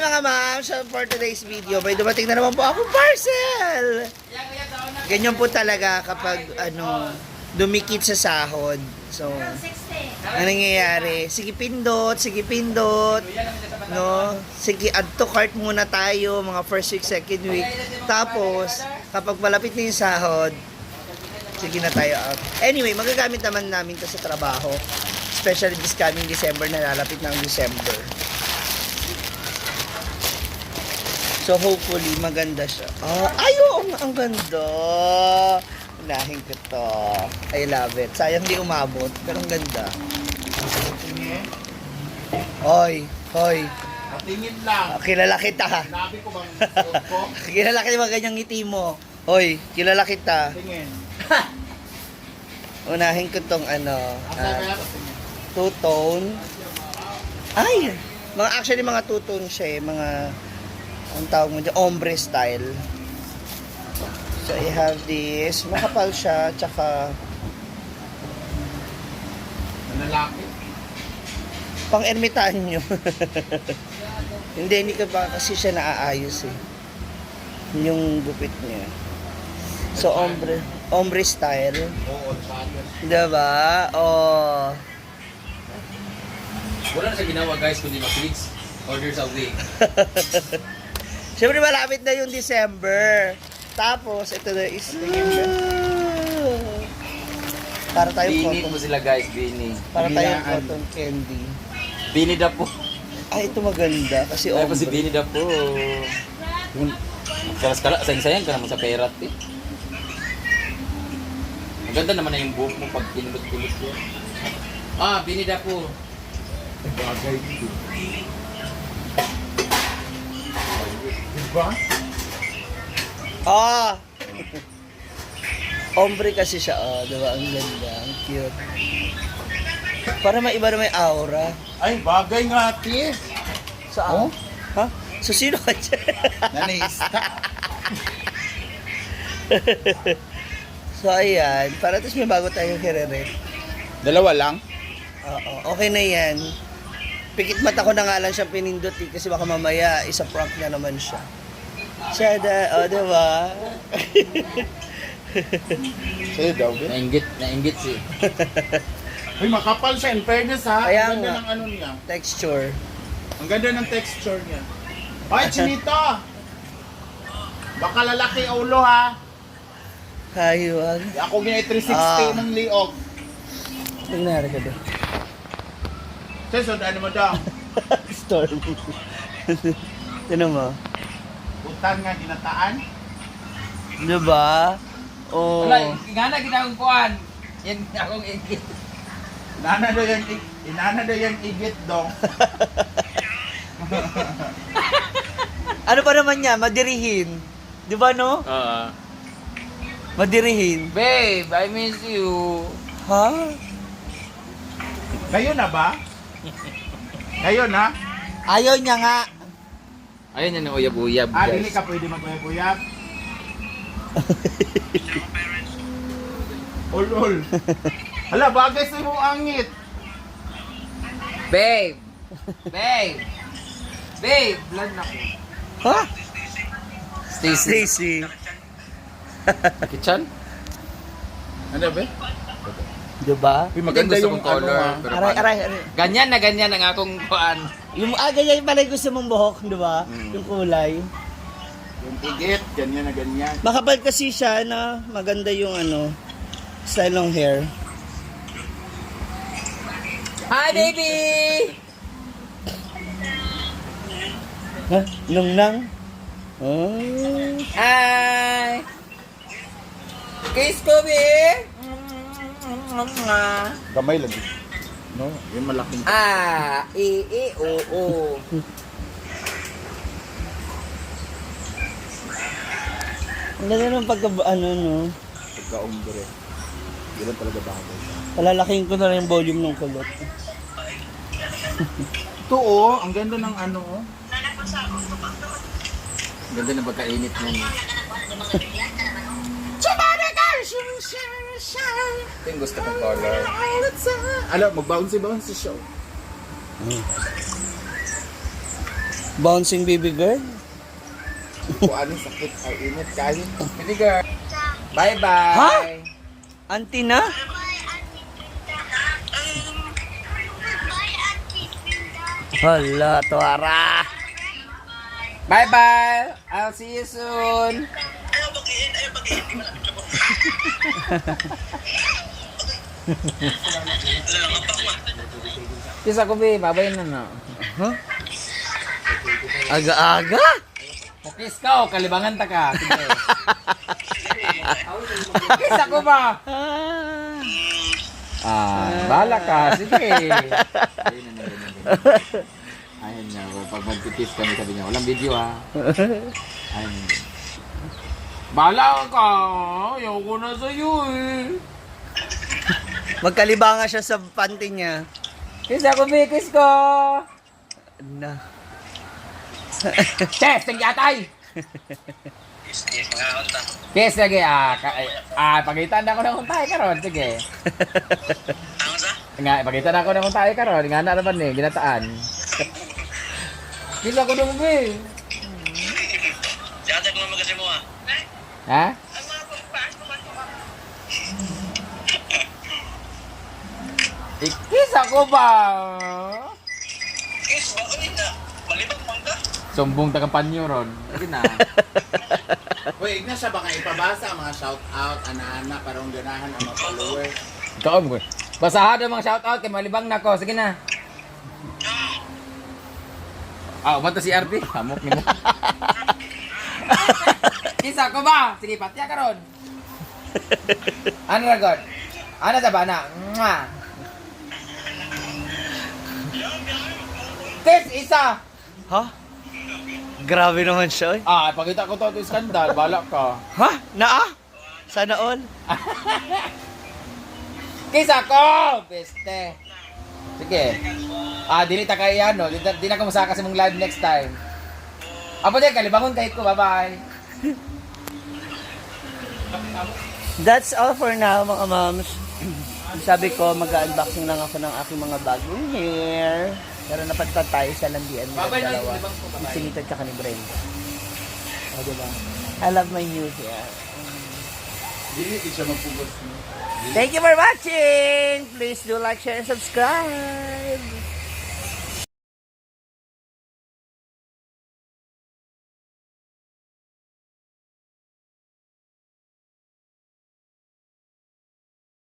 mga ma'am, so for today's video, may dumating na naman po akong parcel. Ganyan po talaga kapag dumikit sa sahod. So, ano nangyayari? Sige pindot, no? Sige, add to cart muna tayo, mga first week, second week. Tapos, kapag malapit na yung sahod, sige na tayo out. Anyway, magagamit naman namin to sa trabaho. Especially this coming December, na lalapit na ang December. So, hopefully, maganda siya. Ang ganda. Unahin ko to. I love it. Sayang di umabot, pero ang ganda. Hoy. Tingin lang. Kilala kita. Sinabi ko bang suot ko? Kilala kita ba ganyang ngiti mo? Hoy, kilala kita. Tingin. Unahin ko tong two-tone. Actually mga two-tone siya eh. Mga, ang tawag mo dyan, ombre style. So, I have this. Makapal siya, tsaka Lalaki. pang-ermitaan nyo. Hindi ka pa kasi siya naaayos eh. Yung gupit niya. So, ombre style. Oo, sabi. Diba? Oh. Wala na siya ginawa guys, kundi mag-tweets. Orders away. Siyempre malapit na yung December. Tapos, ito na is... Para tayong Bini cotton. po sila guys, bini. Para tayong cotton candy. Bini da po. Ito maganda. Kasi Ay po si ombre. Bini da po. Kalas-kala, sayang-sayang ka naman sa perat eh. Maganda naman na yung buhok mo pag pinulot-pulot ko. Bini da po. Bagay dito. Diba? Ombre kasi siya. Diba? Ang ganda. Ang cute. Para maiba na may aura. Ay, bagay nga, ate. Saan? Ha? So, sino ka dyan? Nanista. So, ayan. Para tapos may bago tayong hirere. Dalawa lang? Oo. Okay na yan. Pikit mata ko na nga lang siya pinindot eh, kasi baka mamaya isa prank na naman siya. Diba? Sa'yo daw, ba? Nainggit si. Ay, makapal siya. In fairness, ha? Kaya Ang ganda nga. ng ano niya. Texture. Ang ganda ng texture niya. Ay, Chinito! Baka lalaki ulo, ha? Hayuwag. Ako ginay 360 ng liog. Nangyari ka doon. Sesod, ano mo daw? Storm. Tinan mo. Utang nga ginataan. Diba? Oh. Wala, nga na ginawang kuhan. Yan akong inggit. Inana daw yan igit dong. Ano pa naman niya? Madirihin. Diba no? Madirihin. Babe, I miss you. Ha? Kayo na ba? Kayo na? Ayaw niya nga. Ayun yan ang uyab-uyab Dili guys. ka pwede mag-uyab-uyab. Ol. Hala, bagay sa imong angit. Babe! Babe! Blood na ko. Ha? Stacy. Stacy. Kitchen? Ano ba? Diba? Uy, maganda Gusto yung kong color. ano, Pero Aray. ganyan ang akong kuhan. Yung ganyan pala yung gusto mong buhok, diba? Yung kulay. yung igit, ganyan na ganyan. Makapal kasi siya na maganda yung style ng hair. Hi baby! Ha? Nang? Oh. Hi! Kiss ko, babe! Kamay lagi. No, yung malaking. Oo. Ang ganda ng no? Pagka-umbre. Hindi lang talaga bagay. Palalaking ko na rin yung volume ng kulot. Ito ang ganda ng ano Ganda na pagkainit niya. Ito yung gusto kong color. Alam, mag-bouncy show. Bouncing baby girl. Kung ano sakit, ay init kain. Baby girl. Bye-bye. Ha? Auntie na? Hala, tuwara. Bye-bye. I'll see you soon. Kiss ako, be. Babay na na. Huh? Aga-aga? Kiss ka o, kalibangan ta ka. Sige. Kiss ako ba? Bahala ka. Sige. Ayun na. Pag magkikiss kami, sabi niya, walang video ha. Ayun. Bahala ka. Ayoko na sa'yo eh. Magkalibanga siya sa panty niya. Kiss ako, be. Kiss ko. Na. Kiss, tinggatay. Kiss lagi. Pagitan na ako ng untay karon. Sige. Nga, pagitan na ako ng untay karon. Nga na naman eh, ginataan. Kiss ako nung be. Jatag mo magkasi mo ah. Ha? Kiss ako ba? Kiss, bako nita. Malibang mangga. Sumbong taga-panyo ron. Sige na. Uy, na siya baka ipabasa ang mga shout-out, ana-ana, parang ganahan ang mga followers. Ikaw mo. Basahan ang mga shoutout kay malibang na ko. Sige na. Umanta si RT. Hamok ni mo. Kiss ako ba? Sige, patya ka ron. Ano na, God? Ano sa bana? Mwah! Kiss, isa! Ha? Grabe naman siya, oy. Pakita ko to ito skandal. Balak ka. Ha? Naa? Sana all? Kiss ako! Peste. Sige. Dili ta kay ano. Di na ko masaka sa mong live next time. Apo din, kalibangon kahit ko. Bye-bye. That's all for now, mga moms. Sabi ko, mag-unboxing lang ako ng aking mga bagong hair. Pero napadpad tayo sa landian ng dalawa. Si Sinita at saka ni Brenda. O, diba? I love my new hair. Hindi siya magpugos. Thank you for watching! Please do like, share, and subscribe!